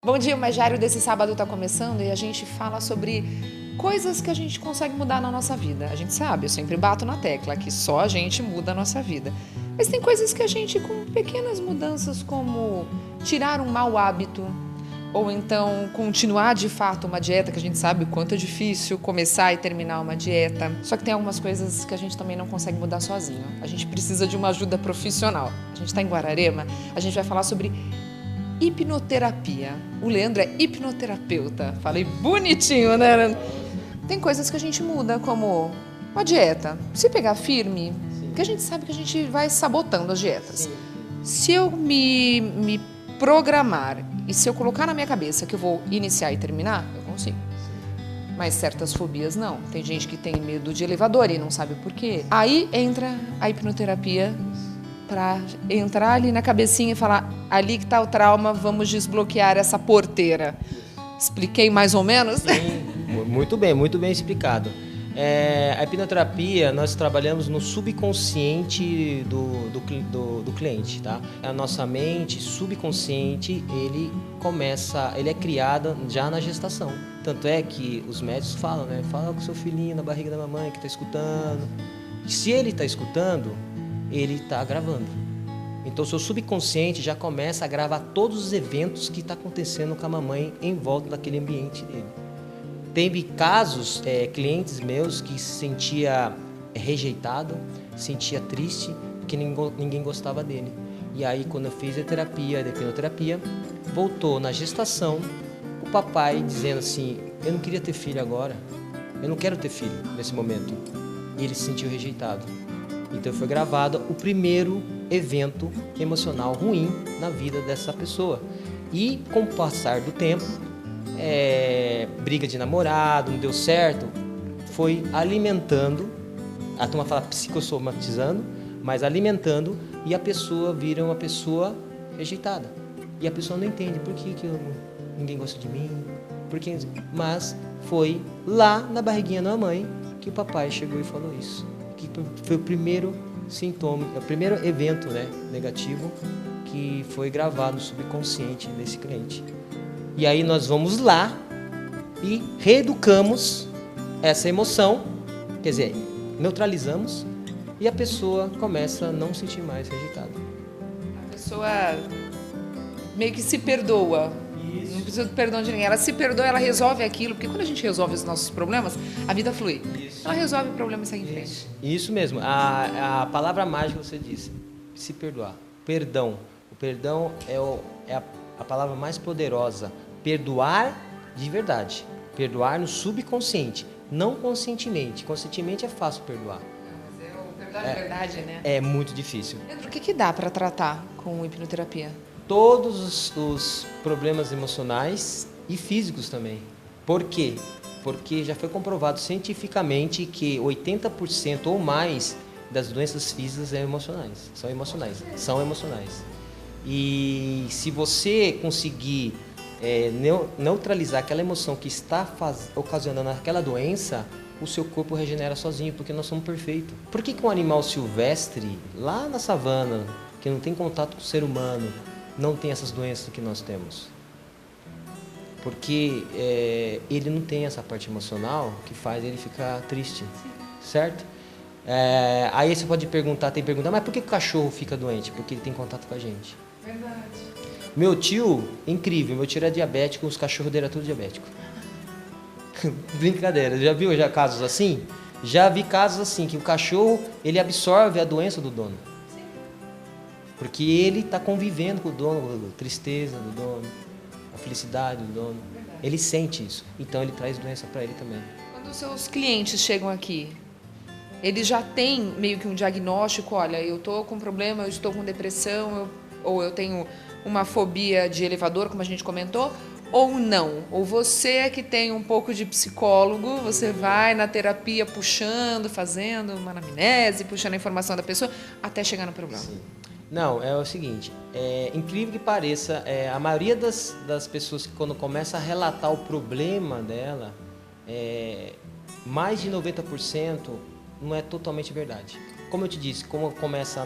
Bom dia, o Magiário desse sábado está começando e a gente fala sobre coisas que a gente consegue mudar na nossa vida. A gente sabe, eu sempre bato na tecla que só a gente muda a nossa vida. Mas tem coisas que a gente, com pequenas mudanças como tirar um mau hábito, ou então continuar de fato uma dieta, que a gente sabe o quanto é difícil começar e terminar uma dieta. Só que tem algumas coisas que a gente também não consegue mudar sozinho. A gente precisa de uma ajuda profissional. A gente está em Guararema, a gente vai falar sobre hipnoterapia. O Leandro é hipnoterapeuta. Falei bonitinho, né, Leandro? Tem coisas que a gente muda, como uma dieta. Se pegar firme, que a gente sabe que a gente vai sabotando as dietas. Sim. Se eu me programar e se eu colocar na minha cabeça que eu vou iniciar e terminar, eu consigo. Mas certas fobias não. Tem gente que tem medo de elevador e não sabe por quê. Aí entra a hipnoterapia para entrar ali na cabecinha e falar, ali que está o trauma, vamos desbloquear essa porteira. Expliquei mais ou menos? Sim, muito bem explicado. A hipnoterapia, nós trabalhamos no subconsciente do cliente, tá? A nossa mente subconsciente, ele é criado já na gestação. Tanto é que os médicos falam, né? Fala com o seu filhinho na barriga da mamãe que está escutando. Se ele está escutando, ele está gravando. Então, o seu subconsciente já começa a gravar todos os eventos que estão acontecendo com a mamãe em volta daquele ambiente dele. Teve casos, clientes meus que se sentia rejeitado, sentia triste, porque ninguém gostava dele. E aí, quando eu fiz a hipnoterapia, voltou na gestação, o papai dizendo assim, eu não queria ter filho agora, eu não quero ter filho nesse momento. E ele se sentiu rejeitado. Então foi gravado o primeiro evento emocional ruim na vida dessa pessoa. E com o passar do tempo, briga de namorado, não deu certo, foi alimentando, a turma fala psicossomatizando, mas alimentando, e a pessoa vira uma pessoa rejeitada. E a pessoa não entende por que ninguém gosta de mim, mas foi lá na barriguinha da mãe que o papai chegou e falou isso. Que foi o primeiro sintoma, o primeiro evento, né, negativo que foi gravado no subconsciente desse cliente. E aí nós vamos lá e reeducamos essa emoção, quer dizer, neutralizamos e a pessoa começa a não se sentir mais rejeitada. A pessoa meio que se perdoa. Isso. Não precisa de perdão de ninguém. Ela se perdoa, ela resolve aquilo, porque quando a gente resolve os nossos problemas, a vida flui. Isso. Ela resolve o problema e segue em frente. Isso mesmo. A palavra mágica você disse, se perdoar. Perdão. O perdão é a palavra mais poderosa. Perdoar de verdade. Perdoar no subconsciente, não conscientemente. Conscientemente é fácil perdoar. Mas o perdão de verdade, né? É muito difícil. Leandro, o que dá para tratar com hipnoterapia? Todos os problemas emocionais e físicos também. Por quê? Porque já foi comprovado cientificamente que 80% ou mais das doenças físicas são emocionais. E se você conseguir neutralizar aquela emoção que está ocasionando aquela doença, o seu corpo regenera sozinho, porque nós somos perfeitos. Por que um animal silvestre, lá na savana, que não tem contato com o ser humano, não tem essas doenças que nós temos? Porque ele não tem essa parte emocional que faz ele ficar triste, certo? Aí você pode perguntar, mas por que o cachorro fica doente? Porque ele tem contato com a gente. Verdade. Meu tio, incrível, meu tio era diabético, os cachorros dele eram tudo diabético. Brincadeira, já viu casos assim? Já vi casos assim, que o cachorro, ele absorve a doença do dono. Sim. Porque ele está convivendo com o dono, a tristeza do dono, a felicidade do dono. Verdade. Ele sente isso, então ele traz doença para ele também. Quando os seus clientes chegam aqui, eles já têm meio que um diagnóstico, olha, eu estou com problema, eu estou com depressão, ou eu tenho uma fobia de elevador, como a gente comentou, ou não? Ou você é que tem um pouco de psicólogo, você vai na terapia puxando, fazendo uma anamnese, puxando a informação da pessoa, até chegar no problema. Sim. Não, é o seguinte, incrível que pareça, a maioria das pessoas que quando começa a relatar o problema dela, mais de 90% não é totalmente verdade. Como eu te disse, como começa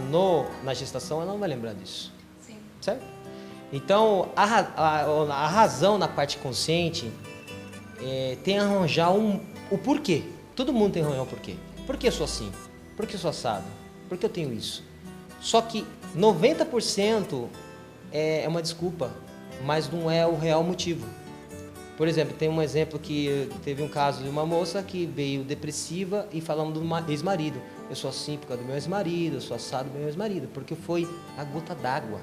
na gestação, ela não vai lembrar disso. Sim. Certo? Então, a razão na parte consciente tem que arranjar o porquê. Todo mundo tem que arranjar um porquê. Por que eu sou assim? Por que eu sou assado? Por que eu tenho isso? Só que 90% é uma desculpa, mas não é o real motivo. Por exemplo, tem um exemplo que teve um caso de uma moça que veio depressiva e falando do ex-marido. Eu sou assim por causa do meu ex-marido, eu sou assado do meu ex-marido, porque foi a gota d'água.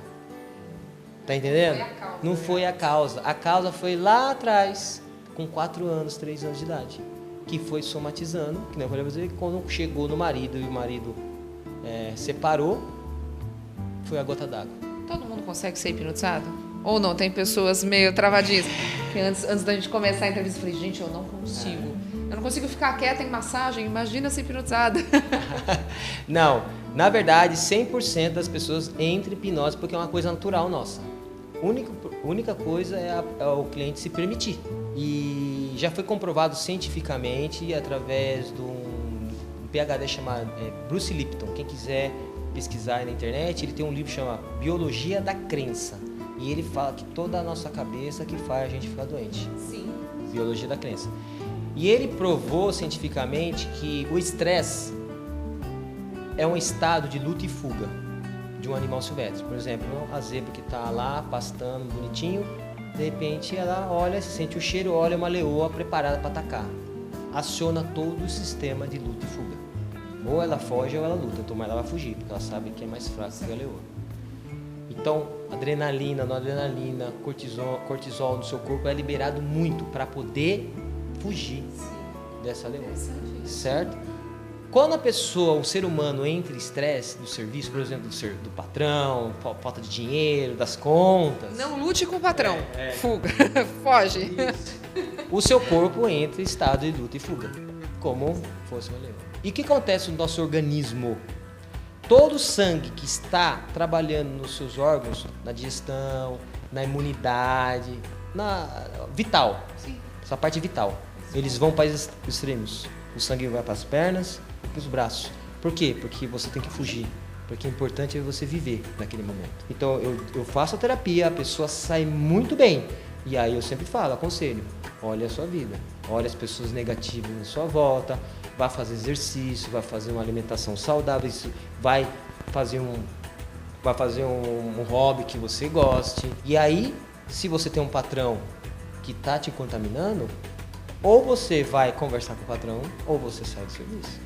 Tá entendendo? Não foi a causa. A causa foi lá atrás, com 4 anos, 3 anos de idade, que foi somatizando, que nem eu falei pra você, que quando chegou no marido e o marido separou, foi a gota d'água. Todo mundo consegue ser hipnotizado? Ou não? Tem pessoas meio travadinhas. Que antes da gente começar a entrevista, eu falei, gente, eu não consigo. Eu não consigo ficar quieta em massagem, imagina ser hipnotizada. Não, na verdade, 100% das pessoas entram em hipnose porque é uma coisa natural nossa. Única coisa é o cliente se permitir. E já foi comprovado cientificamente através de um PhD chamado Bruce Lipton. Quem quiser pesquisar aí na internet, ele tem um livro chamado Biologia da Crença. E ele fala que toda a nossa cabeça que faz a gente ficar doente. Sim. Biologia da Crença. E ele provou cientificamente que o estresse é um estado de luta e fuga de um animal silvestre. Por exemplo, a zebra que está lá pastando bonitinho, de repente ela olha, se sente o cheiro, olha uma leoa preparada para atacar. Aciona todo o sistema de luta e fuga. Ou ela foge ou ela luta, então ela vai fugir, porque ela sabe que é mais fraca que a leoa. Então, adrenalina, noradrenalina, cortisol no seu corpo é liberado muito para poder fugir dessa leoa, certo? Quando a pessoa, o ser humano, entra em estresse do serviço, por exemplo, do patrão, falta de dinheiro, das contas... Não lute com o patrão, fuga, foge. Isso. O seu corpo entra em estado de luta e fuga, como fosse uma leoa. E o que acontece no nosso organismo? Todo o sangue que está trabalhando nos seus órgãos, na digestão, na imunidade, vital, sim, essa parte vital, eles vão para os extremos. O sangue vai para as pernas e para os braços. Por quê? Porque você tem que fugir. Porque o importante é você viver naquele momento. Então eu faço a terapia, a pessoa sai muito bem. E aí eu sempre falo, aconselho, olha a sua vida, olha as pessoas negativas na sua volta, vai fazer exercício, vai fazer uma alimentação saudável, vai fazer um hobby que você goste. E aí, se você tem um patrão que está te contaminando, ou você vai conversar com o patrão, ou você sai do serviço.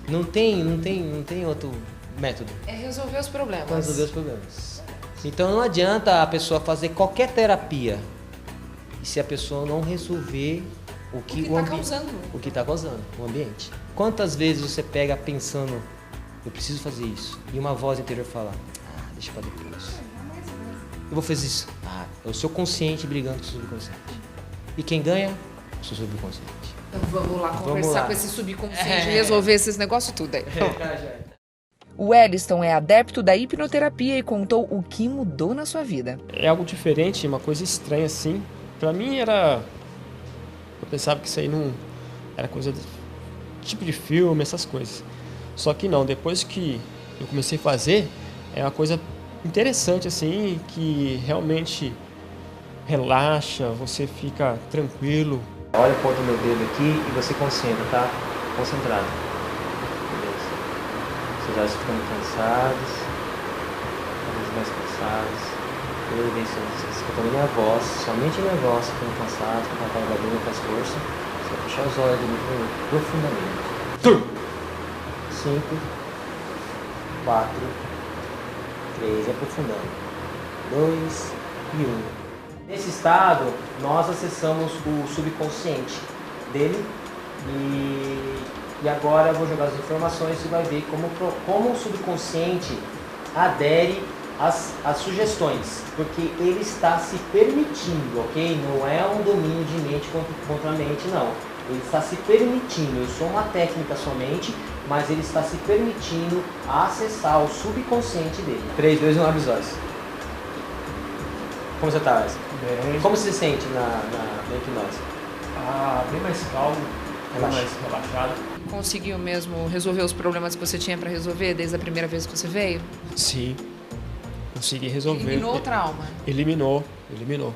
Não tem outro método. É resolver os problemas. É resolver os problemas. Então não adianta a pessoa fazer qualquer terapia e se a pessoa não resolver o que está causando o ambiente. Quantas vezes você pega pensando, eu preciso fazer isso, e uma voz interior fala, deixa para depois. Eu vou fazer isso. É o seu consciente brigando com o subconsciente. E quem ganha? O seu subconsciente. Então vamos lá conversar com esse subconsciente e resolver esses negócios tudo aí. O Wellington é adepto da hipnoterapia e contou o que mudou na sua vida. É algo diferente, uma coisa estranha assim. Pra mim eu pensava que isso aí não era coisa tipo de filme, essas coisas. Só que não, depois que eu comecei a fazer, é uma coisa interessante assim, que realmente relaxa, você fica tranquilo. Olha a ponta do meu dedo aqui e você concentra, tá? Concentrado. Beleza. Vocês já estão ficando cansados, cada vez mais cansados. Toda vez que você escutando a minha voz, somente a minha voz, ficando cansado, com a garganta com as forças, você vai fechar os olhos profundamente. 5, 4, 3, aprofundando. 2 e 1. Nesse estado, nós acessamos o subconsciente dele e agora eu vou jogar as informações e vai ver como o subconsciente adere às sugestões, porque ele está se permitindo, ok? Não é um domínio de mente contra a mente, não. Ele está se permitindo, eu sou uma técnica somente, mas ele está se permitindo acessar o subconsciente dele. 3, 2, 1, abre os olhos. Como você está, Wesley? Bem. Como você se sente na hipnose? Bem mais calmo, bem mais relaxado. Conseguiu mesmo resolver os problemas que você tinha para resolver desde a primeira vez que você veio? Sim. consegui resolver. Eliminou o trauma. Eliminou.